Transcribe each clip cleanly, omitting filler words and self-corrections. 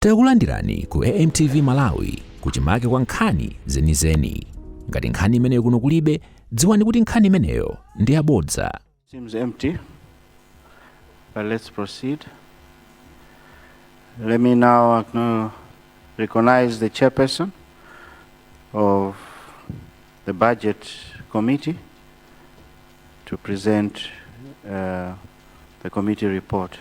Takulandirani ku AMTV Malawi kuchimake kwa nkhani zenizeni. Ngati nkhani imeneyo kuno kulibe, dziwani kuti nkhani imeneyo ndi yabodza. Seems empty, but let's proceed. Let me now recognize the chairperson of the Budget Committee to present the committee report.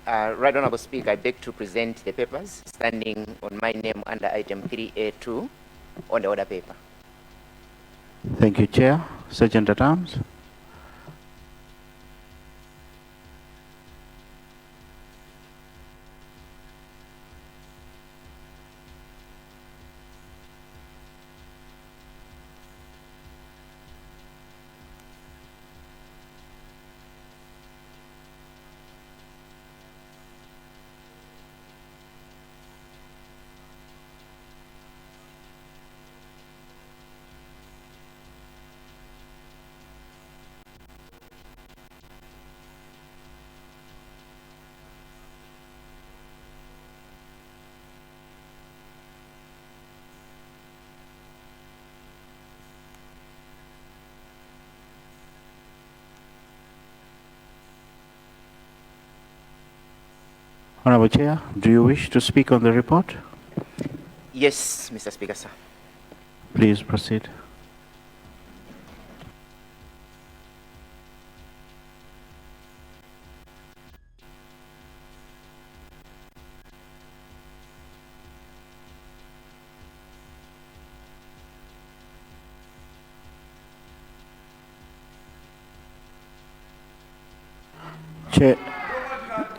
Right Honourable Speaker, I beg to present the papers standing on my name under item 3A2 on the order paper. Thank you, Chair. Sergeant at Arms. Honourable Chair, do you wish to speak on the report? Yes, Mr. Speaker, sir. Please proceed.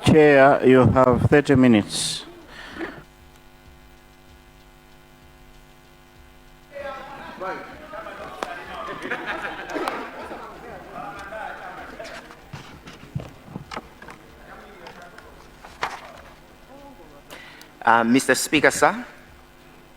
Chair, you have 30 minutes. Mr. Speaker, sir,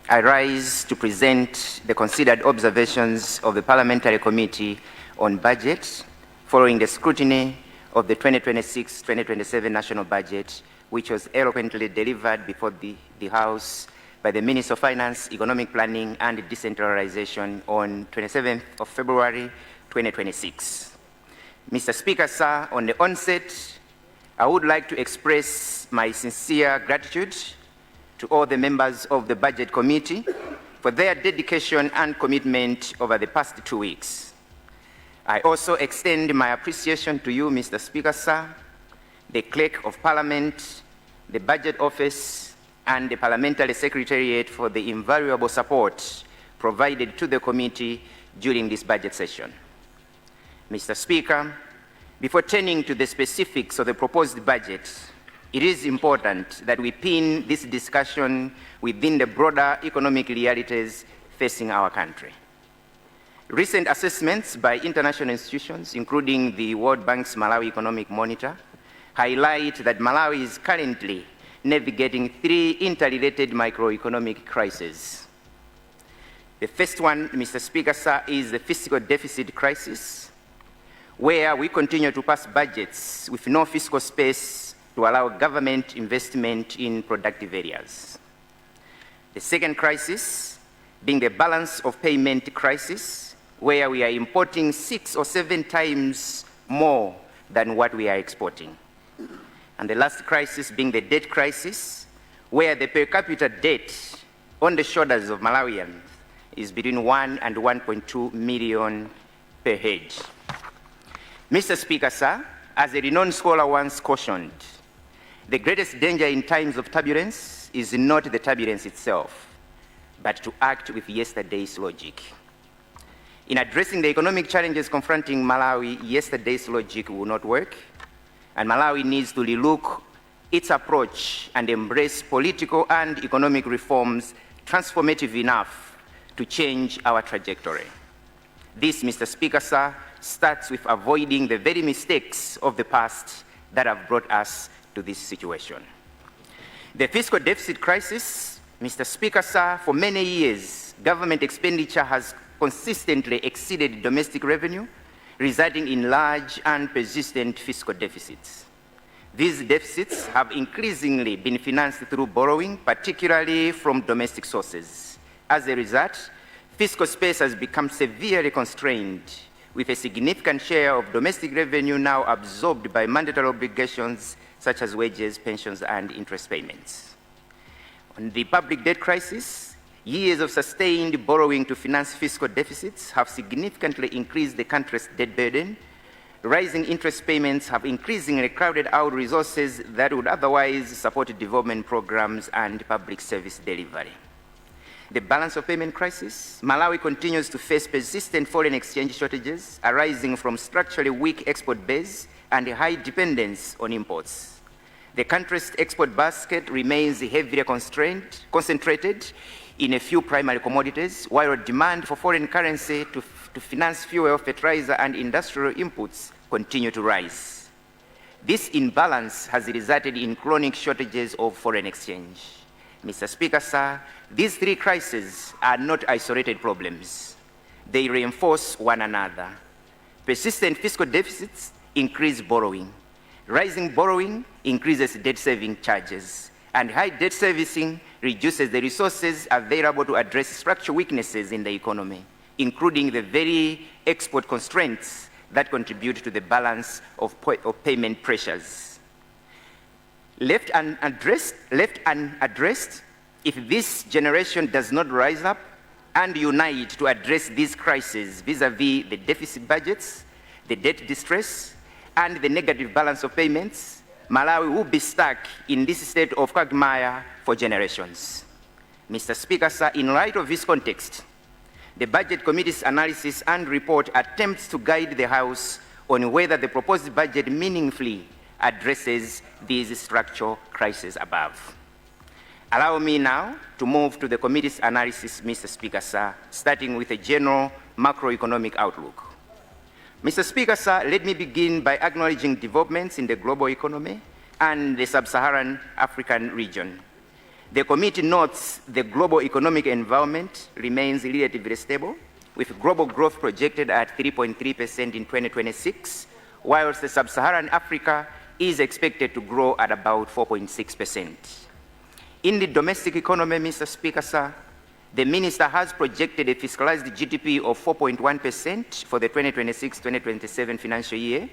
I rise to present the considered observations of the Parliamentary Committee on Budget following the scrutiny of the 2026-2027 national budget, which was eloquently delivered before the House by the Minister of Finance, Economic Planning and Decentralization on 27th of February 2026. Mr. Speaker, sir, on the onset, I would like to express my sincere gratitude to all the members of the Budget Committee for their dedication and commitment over the past 2 weeks. I also extend my appreciation to you, Mr. Speaker, sir, the Clerk of Parliament, the Budget Office, and the Parliamentary Secretariat for the invaluable support provided to the committee during this budget session. Mr. Speaker, before turning to the specifics of the proposed budget, it is important that we pin this discussion within the broader economic realities facing our country. Recent assessments by international institutions, including the World Bank's Malawi Economic Monitor, highlight that Malawi is currently navigating 3 interrelated macroeconomic crises. The first one, Mr. Speaker, sir, is the fiscal deficit crisis, where we continue to pass budgets with no fiscal space to allow government investment in productive areas. The second crisis being the balance of payment crisis, where we are importing 6 or 7 times more than what we are exporting. And the last crisis being the debt crisis, where the per capita debt on the shoulders of Malawians is between 1 and 1.2 million per head. Mr. Speaker, sir, as a renowned scholar once cautioned, the greatest danger in times of turbulence is not the turbulence itself, but to act with yesterday's logic. In addressing the economic challenges confronting Malawi, yesterday's logic will not work, and Malawi needs to relook its approach and embrace political and economic reforms transformative enough to change our trajectory. This, Mr. Speaker, sir, starts with avoiding the very mistakes of the past that have brought us to this situation. The fiscal deficit crisis, Mr. Speaker, sir, for many years, government expenditure has consistently exceeded domestic revenue, resulting in large and persistent fiscal deficits. These deficits have increasingly been financed through borrowing, particularly from domestic sources. As a result, fiscal space has become severely constrained, with a significant share of domestic revenue now absorbed by mandatory obligations such as wages, pensions, and interest payments. On the public debt crisis, years of sustained borrowing to finance fiscal deficits have significantly increased the country's debt burden. Rising interest payments have increasingly crowded out resources that would otherwise support development programs and public service delivery. The balance of payment crisis, Malawi continues to face persistent foreign exchange shortages arising from structurally weak export base and high dependence on imports. The country's export basket remains heavily concentrated in a few primary commodities, while demand for foreign currency to finance fuel, fertilizer, and industrial inputs continue to rise. This imbalance has resulted in chronic shortages of foreign exchange. Mr. Speaker, sir, these three crises are not isolated problems. They reinforce one another. Persistent fiscal deficits increase borrowing. Rising borrowing increases debt serving charges, and high debt servicing reduces the resources available to address structural weaknesses in the economy, including the very export constraints that contribute to the balance of payment pressures. Left unaddressed, if this generation does not rise up and unite to address these crises vis-à-vis the deficit budgets, the debt distress, and the negative balance of payments, Malawi will be stuck in this state of quagmire for generations. Mr. Speaker, sir, in light of this context, the Budget Committee's analysis and report attempts to guide the House on whether the proposed budget meaningfully addresses these structural crises above. Allow me now to move to the committee's analysis, Mr. Speaker, sir, starting with a general macroeconomic outlook. Mr. Speaker, sir, let me begin by acknowledging developments in the global economy and the sub-Saharan African region. The committee notes the global economic environment remains relatively stable, with global growth projected at 3.3% in 2026, whilst the sub-Saharan Africa is expected to grow at about 4.6%. In the domestic economy, Mr. Speaker, sir, the Minister has projected a fiscalized GDP of 4.1% for the 2026-2027 financial year.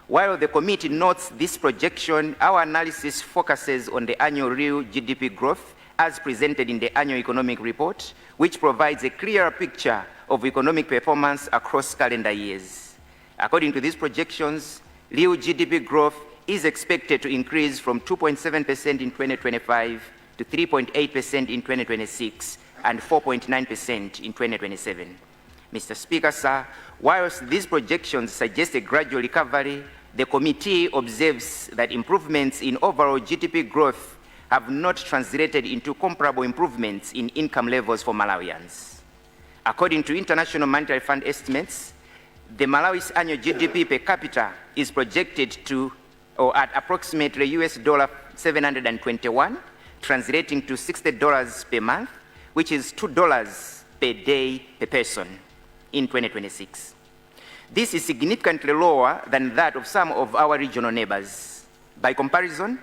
While the committee notes this projection, our analysis focuses on the annual real GDP growth as presented in the annual economic report, which provides a clearer picture of economic performance across calendar years. According to these projections, real GDP growth is expected to increase from 2.7% in 2025 to 3.8% in 2026 and 4.9% in 2027. Mr. Speaker, sir, whilst these projections suggest a gradual recovery, the committee observes that improvements in overall GDP growth have not translated into comparable improvements in income levels for Malawians. According to International Monetary Fund estimates, the Malawi's annual GDP per capita is projected to, or at approximately US $721, translating to $60 per month, which is $2 per day per person in 2026. This is significantly lower than that of some of our regional neighbors. By comparison,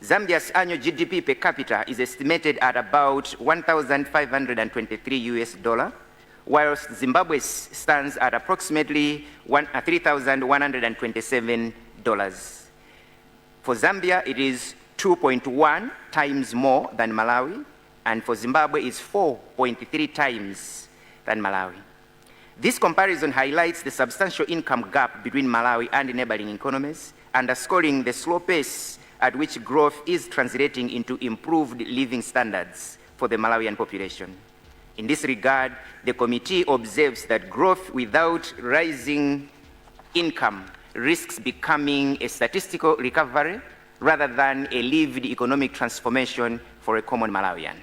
Zambia's annual GDP per capita is estimated at about $1,523 US, whilst Zimbabwe's stands at approximately $3,127. For Zambia, it is 2.1 times more than Malawi, and for Zimbabwe is 4.3 times than Malawi. This comparison highlights the substantial income gap between Malawi and neighboring economies, underscoring the slow pace at which growth is translating into improved living standards for the Malawian population. In this regard, the committee observes that growth without rising income risks becoming a statistical recovery rather than a lived economic transformation for a common Malawian.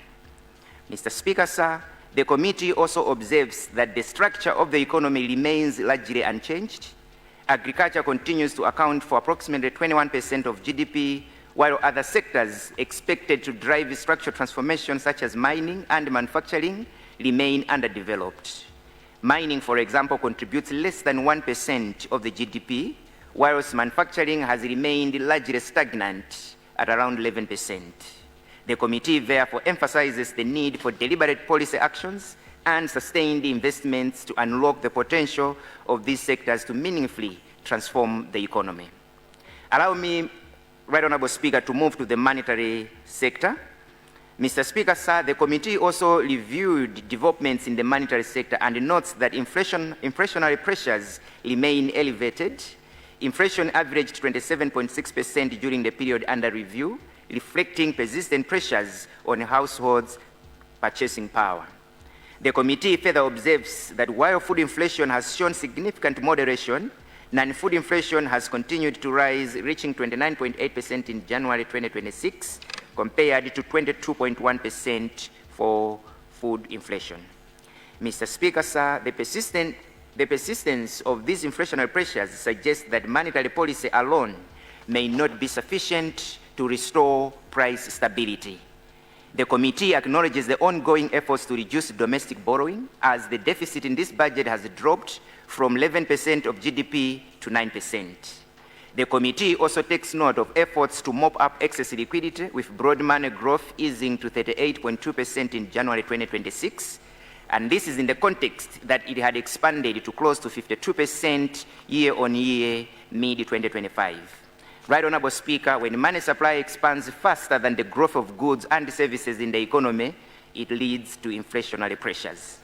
Mr. Speaker, sir, the committee also observes that the structure of the economy remains largely unchanged. Agriculture continues to account for approximately 21% of GDP, while other sectors expected to drive structural transformation, such as mining and manufacturing, remain underdeveloped. Mining, for example, contributes less than 1% of the GDP, whilst manufacturing has remained largely stagnant at around 11%. The committee therefore emphasizes the need for deliberate policy actions and sustained investments to unlock the potential of these sectors to meaningfully transform the economy. Allow me, Right Honorable Speaker, to move to the monetary sector. Mr. Speaker, sir, the committee also reviewed developments in the monetary sector and notes that inflationary pressures remain elevated. Inflation averaged 27.6% during the period under review, reflecting persistent pressures on households' purchasing power. The committee further observes that while food inflation has shown significant moderation, non-food inflation has continued to rise, reaching 29.8% in January 2026, compared to 22.1% for food inflation. Mr. Speaker, sir, the persistence of these inflationary pressures suggests that monetary policy alone may not be sufficient to restore price stability. The committee acknowledges the ongoing efforts to reduce domestic borrowing, as the deficit in this budget has dropped from 11% of GDP to 9%. The committee also takes note of efforts to mop up excess liquidity, with broad money growth easing to 38.2% in January 2026, and this is in the context that it had expanded to close to 52% year-on-year mid-2025. Right Honorable Speaker, when money supply expands faster than the growth of goods and services in the economy, it leads to inflationary pressures.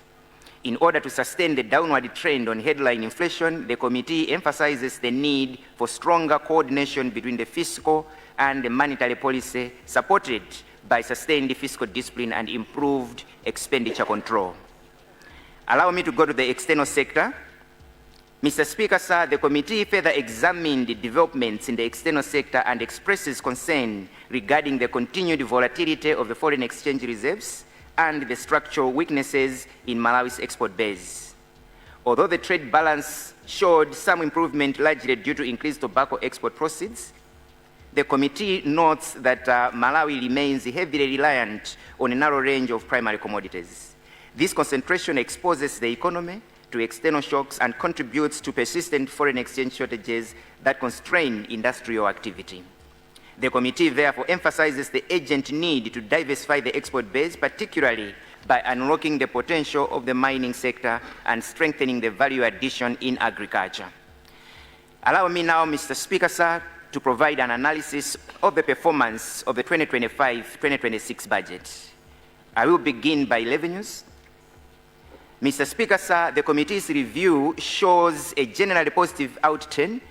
In order to sustain the downward trend on headline inflation, the committee emphasizes the need for stronger coordination between the fiscal and the monetary policy, supported by sustained fiscal discipline and improved expenditure control. Allow me to go to the external sector. Mr. Speaker, sir, the committee further examined the developments in the external sector and expresses concern regarding the continued volatility of the foreign exchange reserves and the structural weaknesses in Malawi's export base. Although the trade balance showed some improvement, largely due to increased tobacco export proceeds, the committee notes that Malawi remains heavily reliant on a narrow range of primary commodities. This concentration exposes the economy to external shocks and contributes to persistent foreign exchange shortages that constrain industrial activity. The committee therefore emphasizes the urgent need to diversify the export base, particularly by unlocking the potential of the mining sector and strengthening the value addition in agriculture. Allow me now, Mr. Speaker, sir, to provide an analysis of the performance of the 2025-2026 budget. I will begin by revenues. Mr. Speaker, sir, the committee's review shows a generally positive outturn,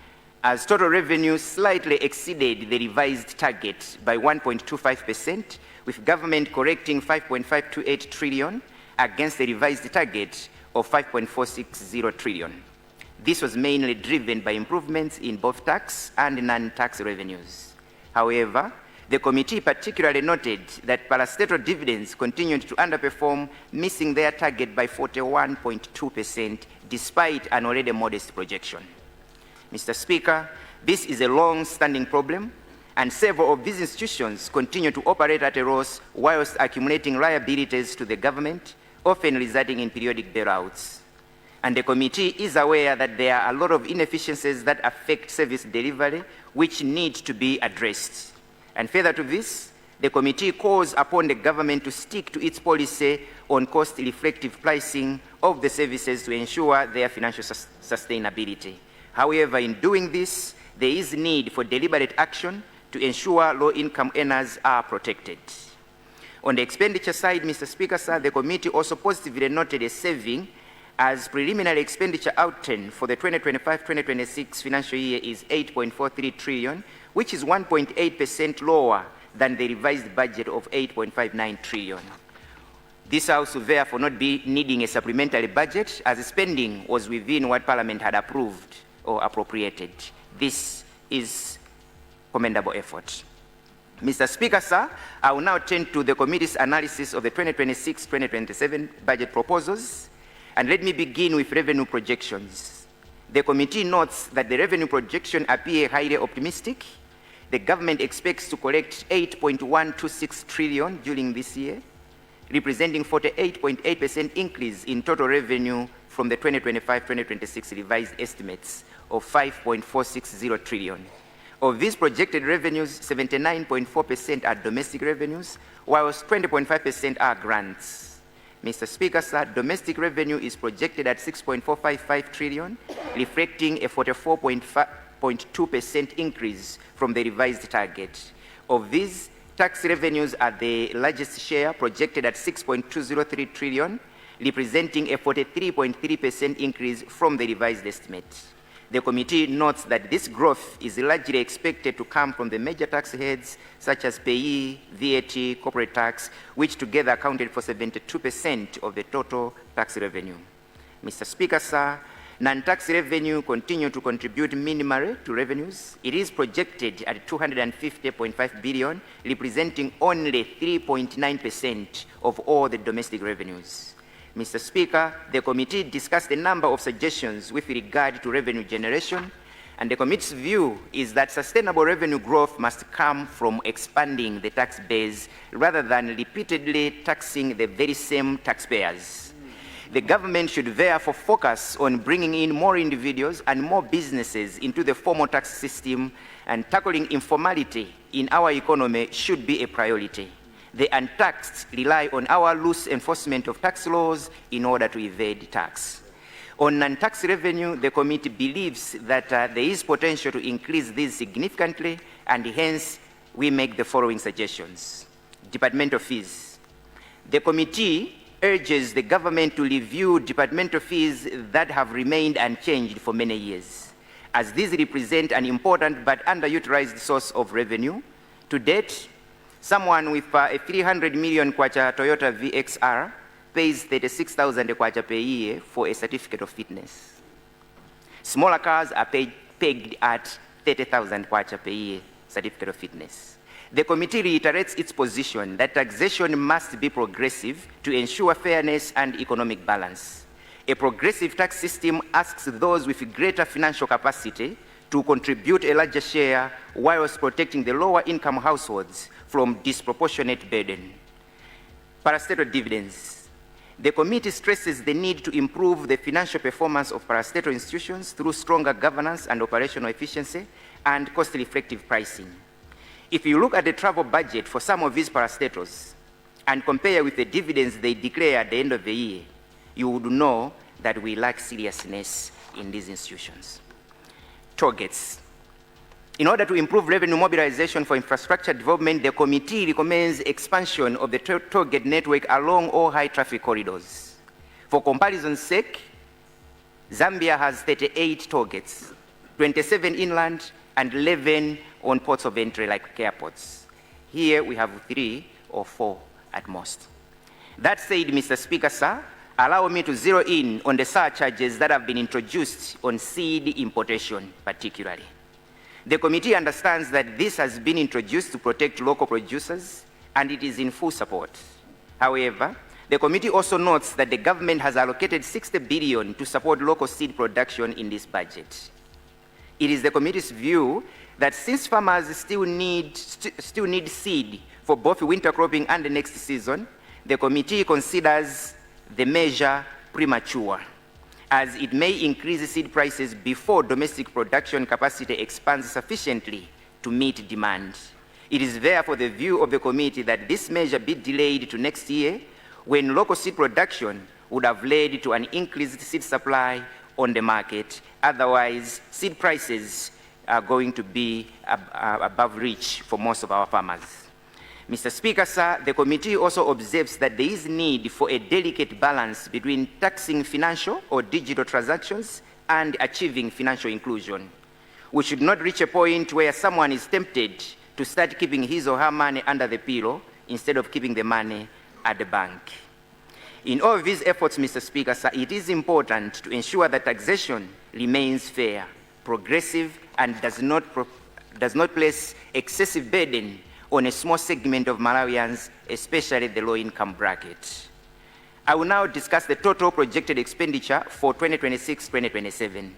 as total revenue slightly exceeded the revised target by 1.25%, with government correcting 5.528 trillion against the revised target of 5.460 trillion. This was mainly driven by improvements in both tax and non-tax revenues. However, the committee particularly noted that parastatal dividends continued to underperform, missing their target by 41.2%, despite an already modest projection. Mr. Speaker, this is a long-standing problem, and several of these institutions continue to operate at a loss whilst accumulating liabilities to the government, often resulting in periodic bailouts. And the committee is aware that there are a lot of inefficiencies that affect service delivery, which need to be addressed. And further to this, the committee calls upon the government to stick to its policy on cost-reflective pricing of the services to ensure their financial sustainability. However, in doing this, there is need for deliberate action to ensure low-income earners are protected. On the expenditure side, Mr. Speaker, sir, the committee also positively noted a saving, as preliminary expenditure outturn for the 2025-2026 financial year is 8.43 trillion, which is 1.8% lower than the revised budget of 8.59 trillion. This House will therefore not be needing a supplementary budget, as spending was within what Parliament had approved or appropriated. This is commendable effort. Mr. Speaker, sir, I will now turn to the committee's analysis of the 2026-2027 budget proposals, and let me begin with revenue projections. The committee notes that the revenue projections appear highly optimistic. The government expects to collect 8.126 trillion during this year, representing 48.8% increase in total revenue from the 2025-2026 revised estimates of 5.460 trillion. Of these projected revenues, 79.4% are domestic revenues, whilst 20.5% are grants. Mr. Speaker, sir, domestic revenue is projected at 6.455 trillion, reflecting a 44.2% increase from the revised target. Of these, tax revenues are the largest share, projected at 6.203 trillion, representing a 43.3% increase from the revised estimate. The committee notes that this growth is largely expected to come from the major tax heads such as payee, VAT, corporate tax, which together accounted for 72% of the total tax revenue. Mr. Speaker, sir, non-tax revenue continue to contribute minimally to revenues. It is projected at 250.5 billion, representing only 3.9% of all the domestic revenues. Mr. Speaker, the committee discussed a number of suggestions with regard to revenue generation, and the committee's view is that sustainable revenue growth must come from expanding the tax base rather than repeatedly taxing the very same taxpayers. The government should therefore focus on bringing in more individuals and more businesses into the formal tax system, and tackling informality in our economy should be a priority. The untaxed rely on our loose enforcement of tax laws in order to evade tax. On non-tax revenue, the committee believes that there is potential to increase this significantly, and hence we make the following suggestions. Departmental fees. The committee urges the government to review departmental fees that have remained unchanged for many years, as these represent an important but underutilized source of revenue. To date, someone with a 300 million kwacha Toyota VXR pays 36,000 kwacha per year for a certificate of fitness. Smaller cars are pegged at 30,000 kwacha per year certificate of fitness. The committee reiterates its position that taxation must be progressive to ensure fairness and economic balance. A progressive tax system asks those with greater financial capacity to contribute a larger share whilst protecting the lower income households from disproportionate burden. Parastatal dividends. The committee stresses the need to improve the financial performance of parastatal institutions through stronger governance and operational efficiency and cost-effective pricing. If you look at the travel budget for some of these parastatals and compare with the dividends they declare at the end of the year, you would know that we lack seriousness in these institutions. Targets. In order to improve revenue mobilization for infrastructure development, the committee recommends expansion of the target network along all high traffic corridors. For comparison's sake, Zambia has 38 targets, 27 inland and 11 on ports of entry like airports. Here we have 3 or 4 at most. That said, Mr. Speaker, sir, allow me to zero in on the surcharges that have been introduced on seed importation particularly. The committee understands that this has been introduced to protect local producers, and it is in full support. However, the committee also notes that the government has allocated 60 billion to support local seed production in this budget. It is the committee's view that since farmers still need seed for both winter cropping and the next season, the committee considers the measure premature, as it may increase seed prices before domestic production capacity expands sufficiently to meet demand. It is therefore the view of the committee that this measure be delayed to next year, when local seed production would have led to an increased seed supply on the market. Otherwise, seed prices are going to be above reach for most of our farmers. Mr. Speaker, sir, the committee also observes that there is need for a delicate balance between taxing financial or digital transactions and achieving financial inclusion. We should not reach a point where someone is tempted to start keeping his or her money under the pillow instead of keeping the money at the bank. In all of these efforts, Mr. Speaker, sir, it is important to ensure that taxation remains fair, progressive, and does not place excessive burden on a small segment of Malawians, especially the low-income bracket. I will now discuss the total projected expenditure for 2026-2027.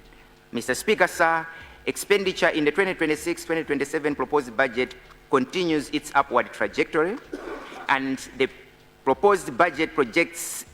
Mr. Speaker, sir, expenditure in the 2026-2027 proposed budget continues its upward trajectory, and the Proposed budget projects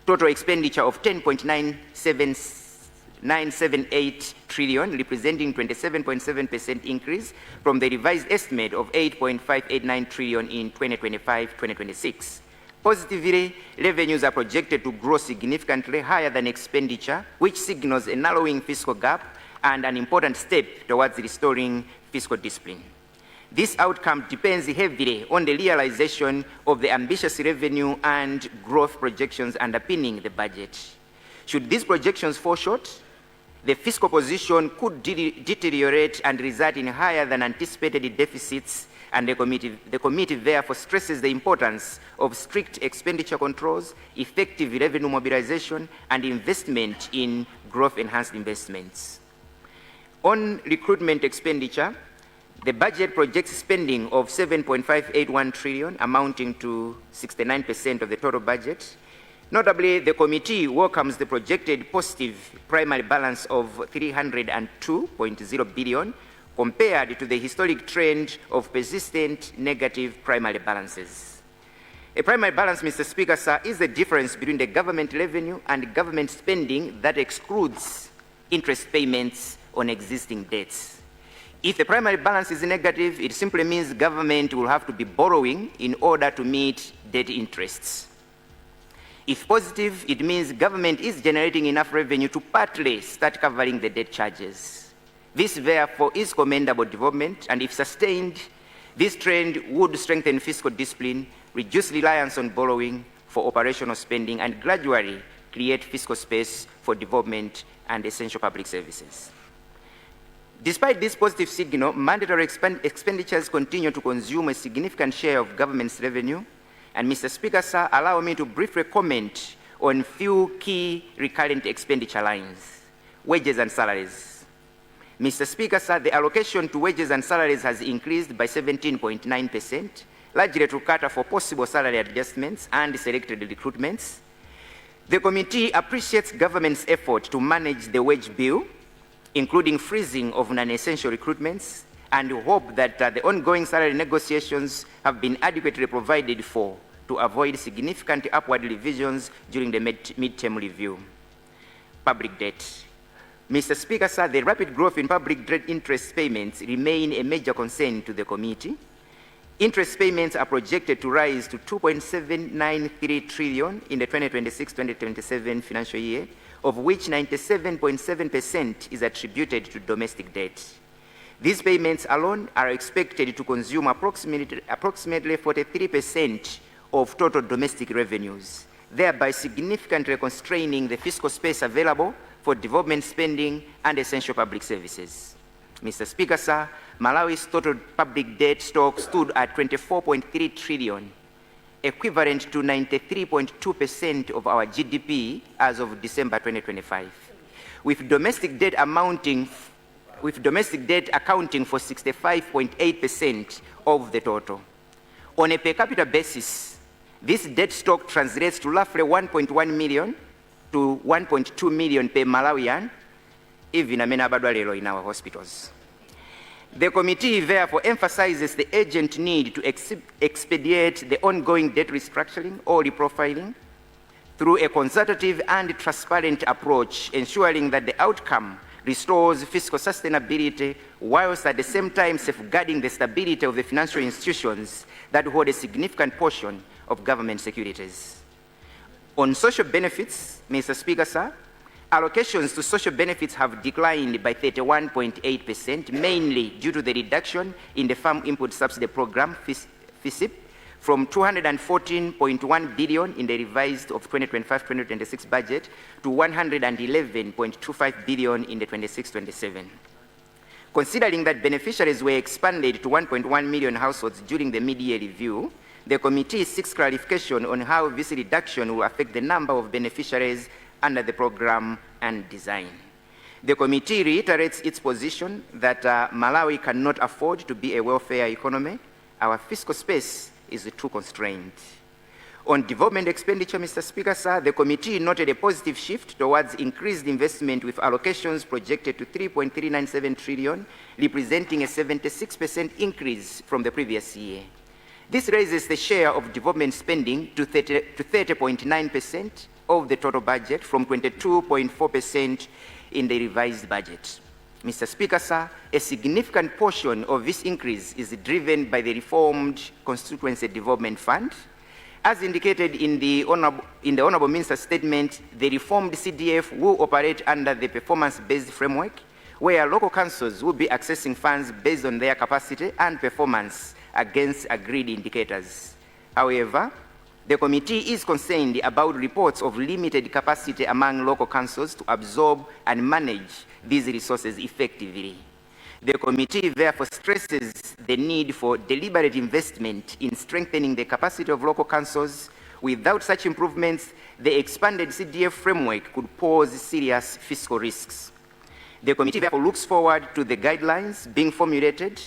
total expenditure of 10.978 trillion, representing 27.7% increase from the revised estimate of 8.589 trillion in 2025-2026. Positively, revenues are projected to grow significantly higher than expenditure, which signals a narrowing fiscal gap and an important step towards restoring fiscal discipline. This outcome depends heavily on the realization of the ambitious revenue and growth projections underpinning the budget. Should these projections fall short, the fiscal position could deteriorate and result in higher than anticipated deficits, and the committee therefore stresses the importance of strict expenditure controls, effective revenue mobilization, and investment in growth-enhanced investments. On recruitment expenditure, the budget projects spending of 7.581 trillion, amounting to 69% of the total budget. Notably, the committee welcomes the projected positive primary balance of 302.0 billion compared to the historic trend of persistent negative primary balances. A primary balance, Mr. Speaker, sir, is the difference between the government revenue and government spending that excludes interest payments on existing debts. If the primary balance is negative, it simply means government will have to be borrowing in order to meet debt interests. If positive, it means government is generating enough revenue to partly start covering the debt charges. This, therefore, is commendable development, and if sustained, this trend would strengthen fiscal discipline, reduce reliance on borrowing for operational spending, and gradually create fiscal space for development and essential public services. Despite this positive signal, mandatory expenditures continue to consume a significant share of government's revenue. And Mr. Speaker, sir, allow me to briefly comment on few key recurrent expenditure lines: wages and salaries. Mr. Speaker, sir, the allocation to wages and salaries has increased by 17.9%, largely to cater for possible salary adjustments and selected recruitments. The committee appreciates government's effort to manage the wage bill, including freezing of non-essential recruitments, and hope that the ongoing salary negotiations have been adequately provided for to avoid significant upward revisions during the mid-term review. Public debt. Mr. Speaker, sir, the rapid growth in public debt interest payments remain a major concern to the committee. Interest payments are projected to rise to 2.793 trillion in the 2026-2027 financial year, of which 97.7% is attributed to domestic debt. These payments alone are expected to consume approximately 43% of total domestic revenues, thereby significantly constraining the fiscal space available for development spending and essential public services. Mr. Speaker, sir, Malawi's total public debt stock stood at 24.3 trillion, equivalent to 93.2% of our GDP as of December 2025, with domestic debt accounting for 65.8% of the total. On a per capita basis, this debt stock translates to roughly 1.1 million to 1.2 million per Malawian, even in our hospitals. The committee therefore emphasizes the urgent need to expedite the ongoing debt restructuring or reprofiling through a consultative and transparent approach, ensuring that the outcome restores fiscal sustainability whilst at the same time safeguarding the stability of the financial institutions that hold a significant portion of government securities. On social benefits, Mr. Speaker, sir, allocations to social benefits have declined by 31.8%, mainly due to the reduction in the Farm Input Subsidy Program, FISIP, from 214.1 billion in the revised of 2025-2026 budget to 111.25 billion in the 26-27. Considering that beneficiaries were expanded to 1.1 million households during the mid-year review, the committee seeks clarification on how this reduction will affect the number of beneficiaries under the program and design. The committee reiterates its position that Malawi cannot afford to be a welfare economy. Our fiscal space is too constrained. On development expenditure, Mr. Speaker, sir, the committee noted a positive shift towards increased investment with allocations projected to 3.397 trillion, representing a 76% increase from the previous year. This raises the share of development spending to 30.9% of the total budget from 22.4% in the revised budget. Mr. Speaker, sir, a significant portion of this increase is driven by the reformed Constituency Development Fund. As indicated in the Honourable Minister's statement, the reformed CDF will operate under the performance-based framework, where local councils will be accessing funds based on their capacity and performance against agreed indicators. However, the committee is concerned about reports of limited capacity among local councils to absorb and manage these resources effectively. The committee therefore stresses the need for deliberate investment in strengthening the capacity of local councils. Without such improvements, the expanded CDF framework could pose serious fiscal risks. The committee therefore looks forward to the guidelines being formulated,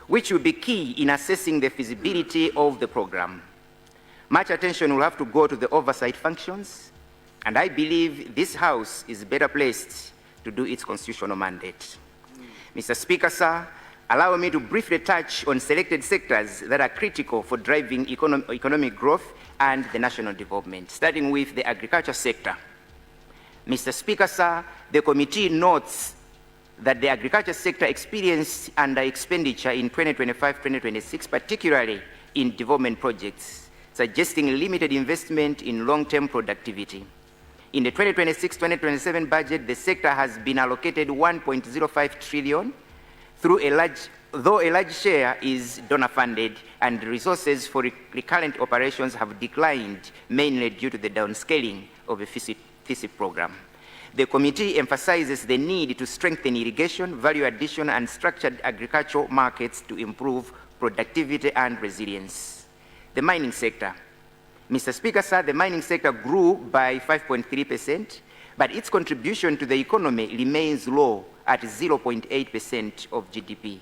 which will be key in assessing the feasibility of the program. Much attention will have to go to the oversight functions, and I believe this House is better placed to do its constitutional mandate. Mr. Speaker, sir, allow me to briefly touch on selected sectors that are critical for driving economic growth and the national development, starting with the agriculture sector. Mr. Speaker, sir, the committee notes that the agriculture sector experienced under expenditure in 2025-2026, particularly in development projects, suggesting limited investment in long-term productivity. In the 2026-2027 budget, the sector has been allocated 1.05 trillion, though a large share is donor-funded, and resources for recurrent operations have declined, mainly due to the downscaling of the FISIP program. The committee emphasizes the need to strengthen irrigation, value addition, and structured agricultural markets to improve productivity and resilience. The mining sector. Mr. Speaker, sir, the mining sector grew by 5.3%, but its contribution to the economy remains low at 0.8% of GDP.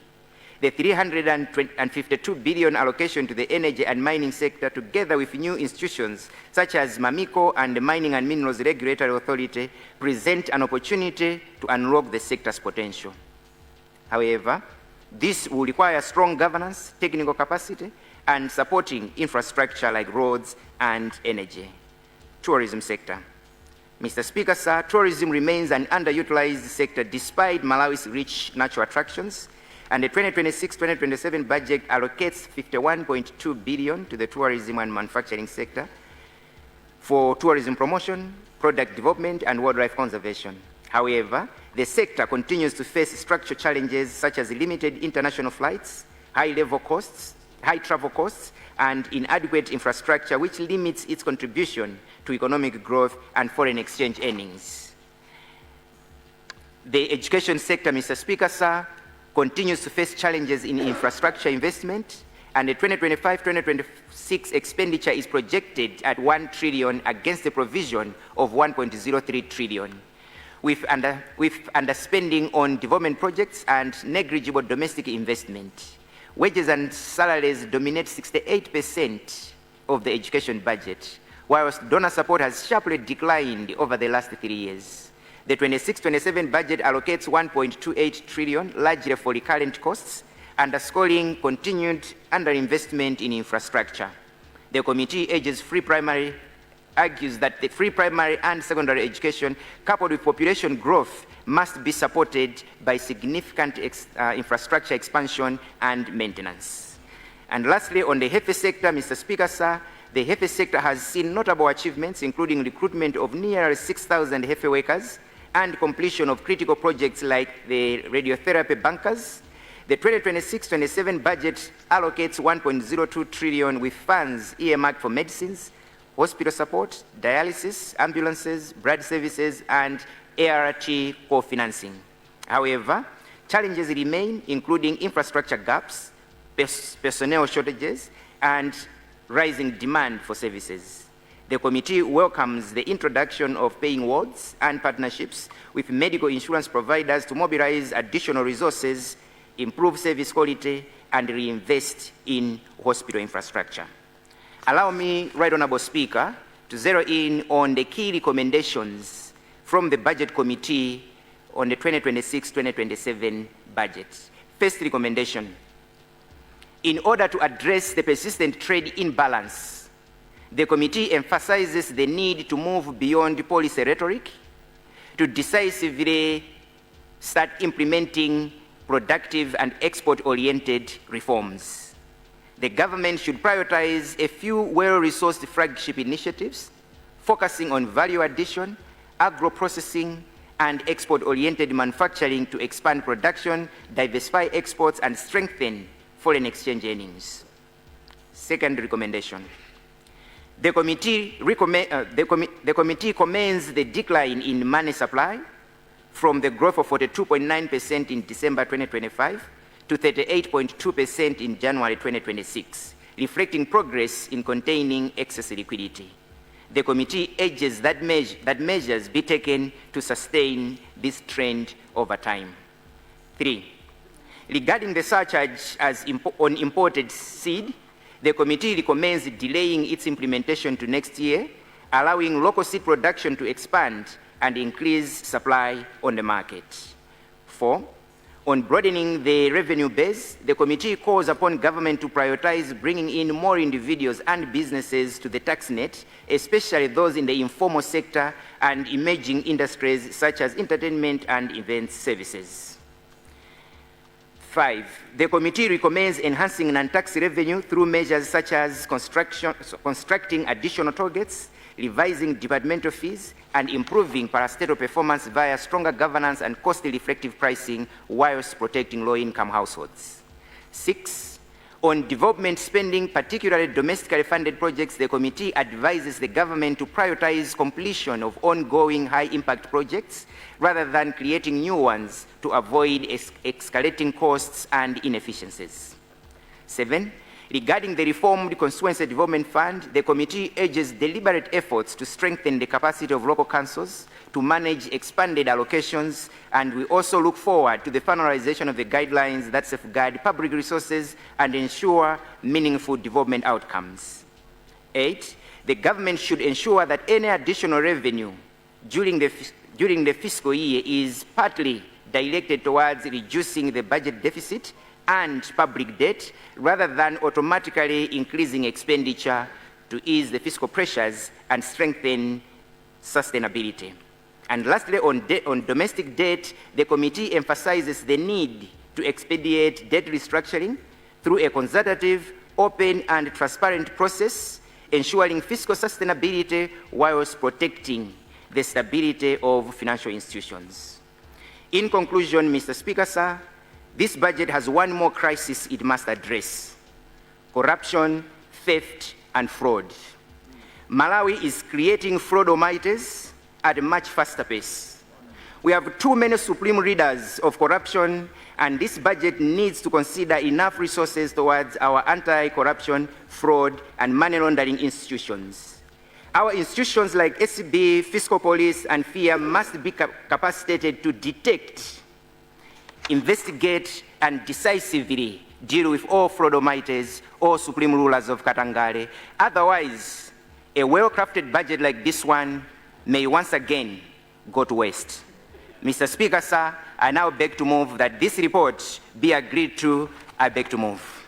The 352 billion allocation to the energy and mining sector, together with new institutions such as MAMICO and the Mining and Minerals Regulatory Authority, present an opportunity to unlock the sector's potential. However, this will require strong governance, technical capacity, and supporting infrastructure like roads and energy. Tourism sector. Mr. Speaker, sir, tourism remains an underutilized sector despite Malawi's rich natural attractions, and the 2026-2027 budget allocates 51.2 billion to the tourism and manufacturing sector for tourism promotion, product development, and wildlife conservation. However, the sector continues to face structural challenges such as limited international flights, high travel costs, and inadequate infrastructure, which limits its contribution to economic growth and foreign exchange earnings. The education sector, Mr. Speaker, sir, continues to face challenges in infrastructure investment, and the 2025-2026 expenditure is projected at 1 trillion against the provision of 1.03 trillion. With underspending on development projects and negligible domestic investment. Wages and salaries dominate 68% of the education budget, whilst donor support has sharply declined over the last 3 years. The 26-27 budget allocates 1.28 trillion, largely for recurrent costs, underscoring continued underinvestment in infrastructure. The committee argues that the free primary and secondary education, coupled with population growth, must be supported by significant infrastructure expansion and maintenance. And lastly, on the health sector, Mr. Speaker, sir, the health sector has seen notable achievements, including recruitment of nearly 6,000 health workers and completion of critical projects like the radiotherapy bunkers. The 2026-27 budget allocates 1.02 trillion with funds earmarked for medicines, hospital support, dialysis, ambulances, blood services, and ART co-financing. However, challenges remain, including infrastructure gaps, personnel shortages, and rising demand for services. The committee welcomes the introduction of paying wards and partnerships with medical insurance providers to mobilize additional resources, improve service quality, and reinvest in hospital infrastructure. Allow me, Right Honourable Speaker, to zero in on the key recommendations from the Budget Committee on the 2026-2027 budget. First recommendation, In order to address the persistent trade imbalance, the committee emphasizes the need to move beyond policy rhetoric to decisively start implementing productive and export-oriented reforms. The government should prioritize a few well-resourced flagship initiatives, focusing on value addition, agro-processing, and export-oriented manufacturing to expand production, diversify exports, and strengthen foreign exchange earnings. Second recommendation. The committee commends the decline in money supply from the growth of 42.9% in December 2025 to 38.2% in January 2026, reflecting progress in containing excess liquidity. The committee urges that measures be taken to sustain this trend over time. 3. Regarding the surcharge on imported seed, the committee recommends delaying its implementation to next year, allowing local seed production to expand and increase supply on the market. 4. On broadening the revenue base, the committee calls upon government to prioritize bringing in more individuals and businesses to the tax net, especially those in the informal sector and emerging industries such as entertainment and event services. 5. The committee recommends enhancing non-tax revenue through measures such as constructing additional targets, revising departmental fees, and improving parastatal performance via stronger governance and cost-effective pricing whilst protecting low-income households. 6. On development spending, particularly domestically funded projects, the committee advises the government to prioritize completion of ongoing high-impact projects rather than creating new ones to avoid escalating costs and inefficiencies. 7. Regarding the reformed Constituency Development Fund, the committee urges deliberate efforts to strengthen the capacity of local councils to manage expanded allocations, and we also look forward to the finalization of the guidelines that safeguard public resources and ensure meaningful development outcomes. 8. The government should ensure that any additional revenue during the fiscal year is partly directed towards reducing the budget deficit and public debt, rather than automatically increasing expenditure to ease the fiscal pressures and strengthen sustainability. And lastly, on domestic debt, the committee emphasizes the need to expedite debt restructuring through a consultative, open, and transparent process, ensuring fiscal sustainability whilst protecting the stability of financial institutions. In conclusion, Mr. Speaker, sir, this budget has one more crisis it must address: corruption, theft, and fraud. Malawi is creating fraudometers at a much faster pace. We have too many supreme leaders of corruption, and this budget needs to consider enough resources towards our anti-corruption, fraud, and money laundering institutions. Our institutions like SCB, Fiscal Police, and FIA must be capacitated to detect, investigate, and decisively deal with all fraudometers or supreme rulers of Katangale. Otherwise, a well-crafted budget like this one may once again go to waste. Mr. Speaker, sir, I now beg to move that this report be agreed to. I beg to move.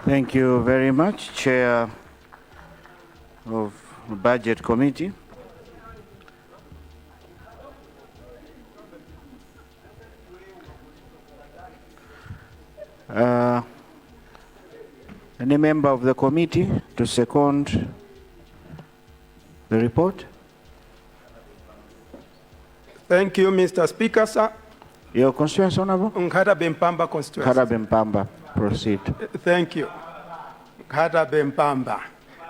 Thank you very much, Chair of the Budget Committee. Any member of the committee to second the report? Thank you, Mr. Speaker, sir. Your constituency, Honorable? Nkata Bempamba constituency. Nkata Bempamba, proceed. Thank you. Nkata Bempamba.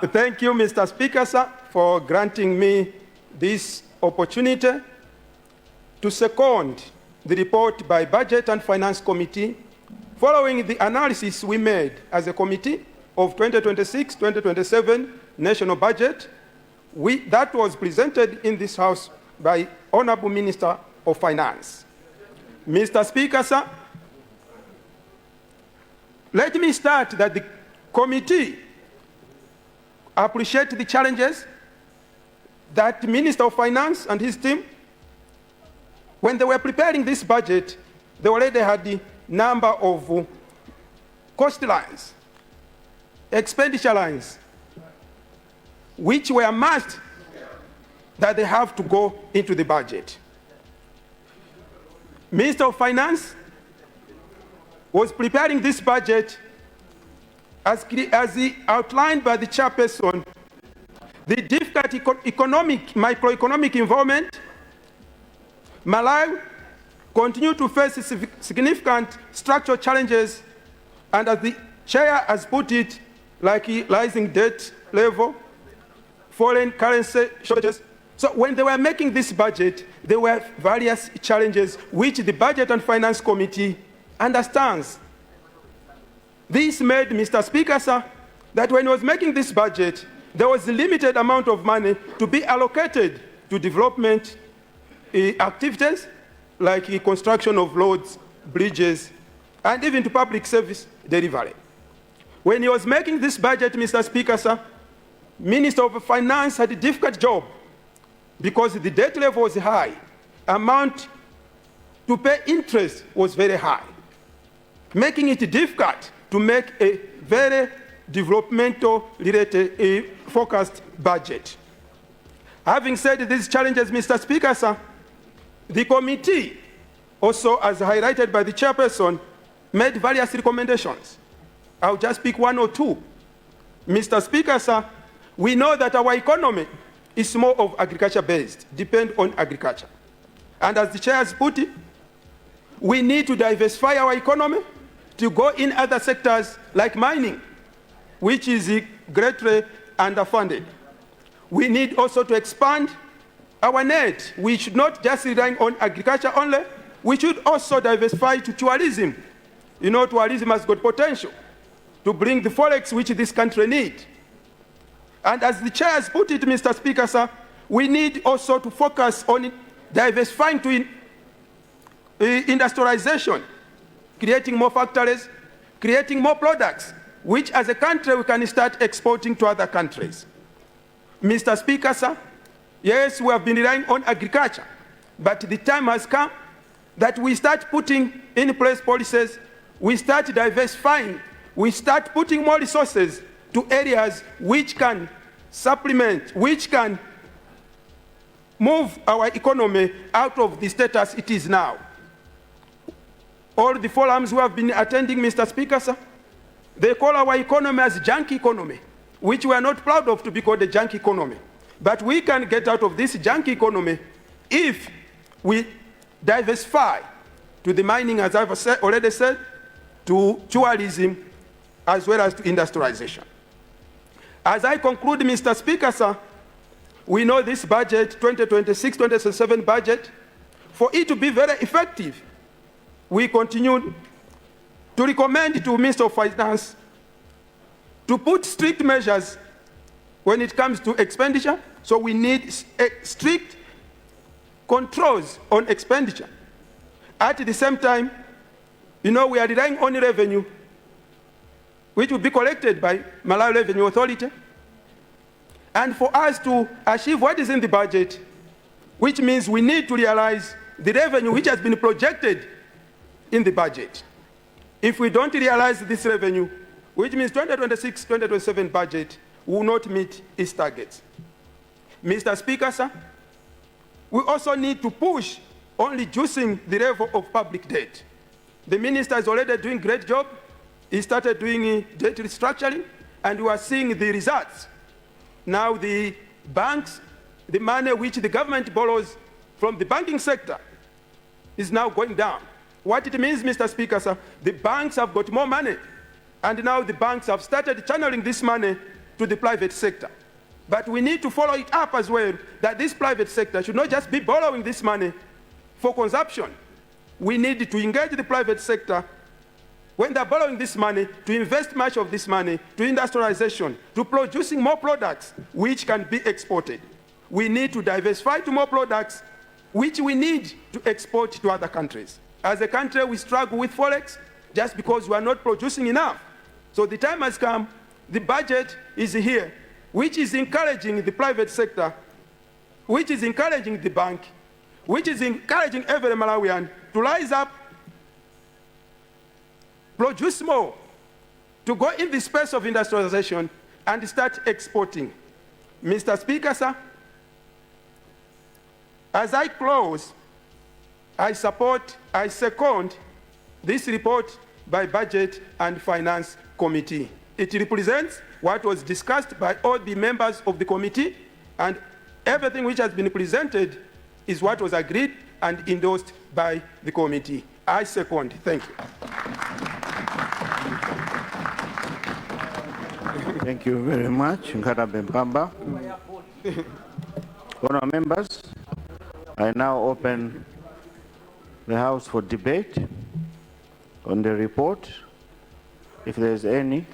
Thank you, Mr. Speaker, sir, for granting me this opportunity to second the report by Budget and Finance Committee following the analysis we made as a committee of 2026-2027 national budget that was presented in this House by Honorable Minister of Finance. Mr. Speaker, sir, let me start that the committee appreciate the challenges that the Minister of Finance and his team, when they were preparing this budget, they already had the number of cost lines, expenditure lines, which were must that they have to go into the budget. Minister of Finance was preparing this budget as he outlined by the chairperson, the difficult macroeconomic environment. Malawi continued to face significant structural challenges, and as the chair has put it, like rising debt level, foreign currency shortages. So when they were making this budget, there were various challenges which the Budget and Finance Committee understands. This made, Mr. Speaker, sir, that when he was making this budget, there was a limited amount of money to be allocated to development activities like construction of roads, bridges, and even to public service delivery. When he was making this budget, Mr. Speaker, sir, Minister of Finance had a difficult job because the debt level was high. Amount to pay interest was very high, making it difficult to make a very developmental-related focused budget. Having said these challenges, Mr. Speaker, sir, the committee, also as highlighted by the chairperson, made various recommendations. I'll just pick one or two. Mr. Speaker, sir, we know that our economy is more of agriculture-based, depend on agriculture. And as the chair has put it, we need to diversify our economy to go in other sectors like mining, which is greatly underfunded. We need also to expand our net. We should not just rely on agriculture only. We should also diversify to tourism. You know, tourism has got potential to bring the forex which this country needs. And as the chair has put it, Mr. Speaker, sir, we need also to focus on diversifying to industrialization, creating more factories, creating more products, which as a country we can start exporting to other countries. Mr. Speaker, sir, yes, we have been relying on agriculture, but the time has come that we start putting in place policies, we start diversifying, we start putting more resources to areas which can supplement, which can move our economy out of the status it is now. All the forums who have been attending, Mr. Speaker, sir, they call our economy as junk economy, which we are not proud of to be called a junk economy. But we can get out of this junk economy if we diversify to the mining, as I've already said, to tourism, as well as to industrialization. As I conclude, Mr. Speaker, sir, we know this budget, 2026-2027 budget, for it to be very effective, we continue to recommend to Minister of Finance to put strict measures when it comes to expenditure. So we need strict controls on expenditure. At the same time, you know, we are relying on revenue, which will be collected by Malawi Revenue Authority. And for us to achieve what is in the budget, which means we need to realize the revenue which has been projected in the budget. If we don't realize this revenue, which means 2026-2027 budget will not meet its targets. Mr. Speaker, sir, we also need to push on reducing the level of public debt. The minister is already doing a great job. He started doing debt restructuring, and we are seeing the results. Now the banks, the money which the government borrows from the banking sector is now going down. What it means, Mr. Speaker, sir, the banks have got more money, and now the banks have started channeling this money to the private sector. But we need to follow it up as well, that this private sector should not just be borrowing this money for consumption. We need to engage the private sector when they're borrowing this money to invest much of this money to industrialization, to producing more products which can be exported. We need to diversify to more products which we need to export to other countries. As a country, we struggle with forex just because we are not producing enough. So the time has come, the budget is here. which is encouraging the private sector, which is encouraging the bank, which is encouraging every Malawian to rise up, produce more, to go in the space of industrialization and start exporting. Mr. Speaker, sir, as I close, I second this report by Budget and Finance Committee. It represents what was discussed by all the members of the committee, and everything which has been presented is what was agreed and endorsed by the committee. I second. Thank you. Thank you very much, Nkata Bempamba. Honourable members, I now open the House for debate on the report, if there is any.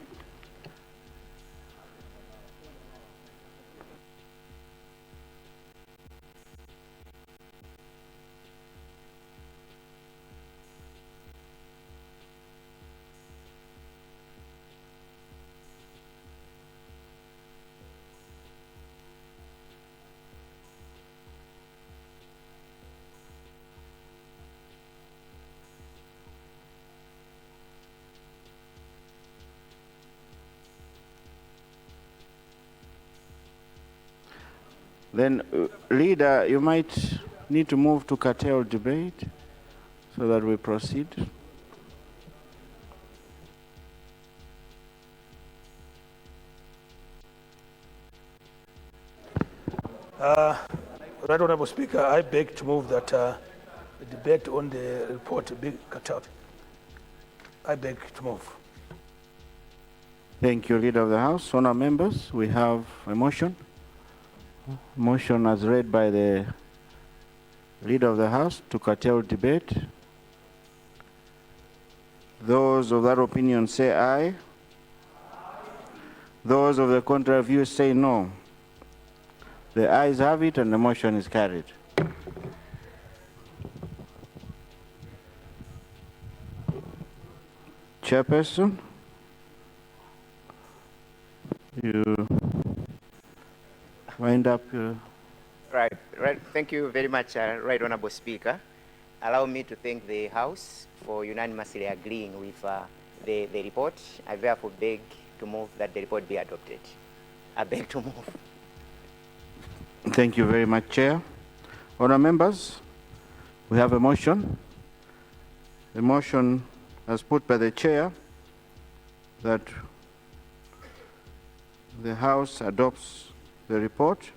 Then, leader, you might need to move to curtail debate so that we proceed. Right Honourable Speaker, I beg to move that the debate on the report be cut out. I beg to move. Thank you, Leader of the House. Honourable members, we have a motion. Motion as read by the Leader of the House to curtail debate. Those of that opinion say aye. Those of the contrary view say no. The ayes have it and the motion is carried. Chairperson, you wind up your... Right. Thank you very much, Right Honourable Speaker. Allow me to thank the House for unanimously agreeing with the report. I therefore beg to move that the report be adopted. I beg to move. Thank you very much, Chair. Honourable members, we have a motion. The motion as put by the Chair that the House adopts the report.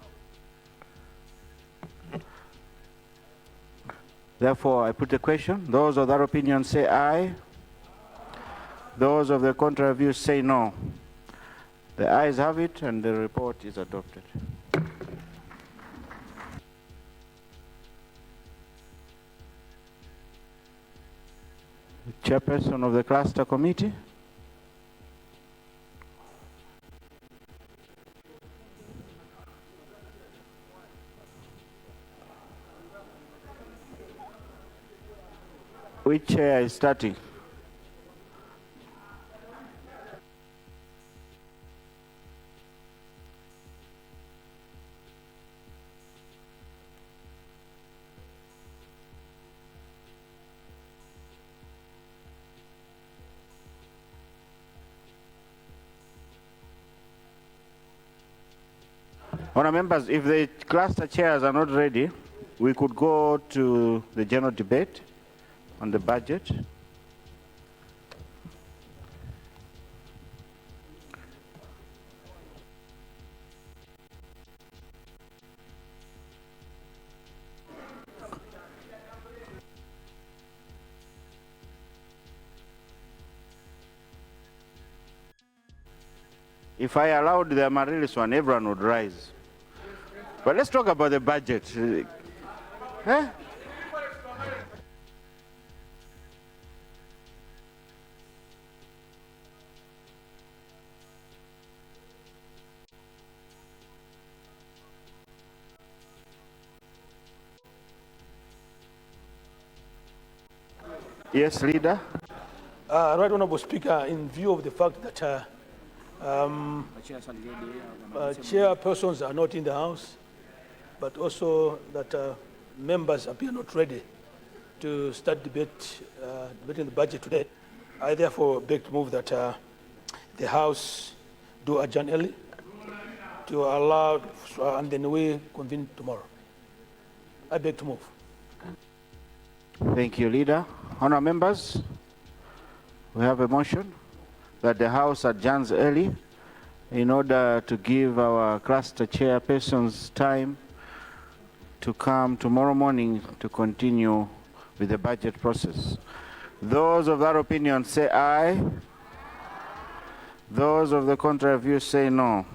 Therefore, I put the question. Those of that opinion say aye. Those of the contrary view say no. The ayes have it and the report is adopted. The Chairperson of the Cluster Committee. Which chair is starting? Honourable members, if the cluster chairs are not ready, we could go to the general debate on the budget. If I allowed the Amaryllis one, everyone would rise. But let's talk about the budget. Huh? Yes, Leader. Right Honourable Speaker, in view of the fact that Chairpersons are not in the House, but also that members appear not ready to start debating the budget today. I therefore beg to move that the House do adjourn early to allow, and then we convene tomorrow. I beg to move. Thank you, Leader. Honourable members, we have a motion that the House adjourns early in order to give our cluster chairpersons time to come tomorrow morning to continue with the budget process. Those of that opinion say aye. Those of the contrary view say no.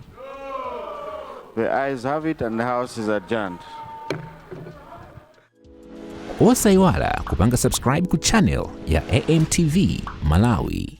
The ayes have it and the House is adjourned. Osaiwala kupanga subscribe ku channel ya AMTV Malawi.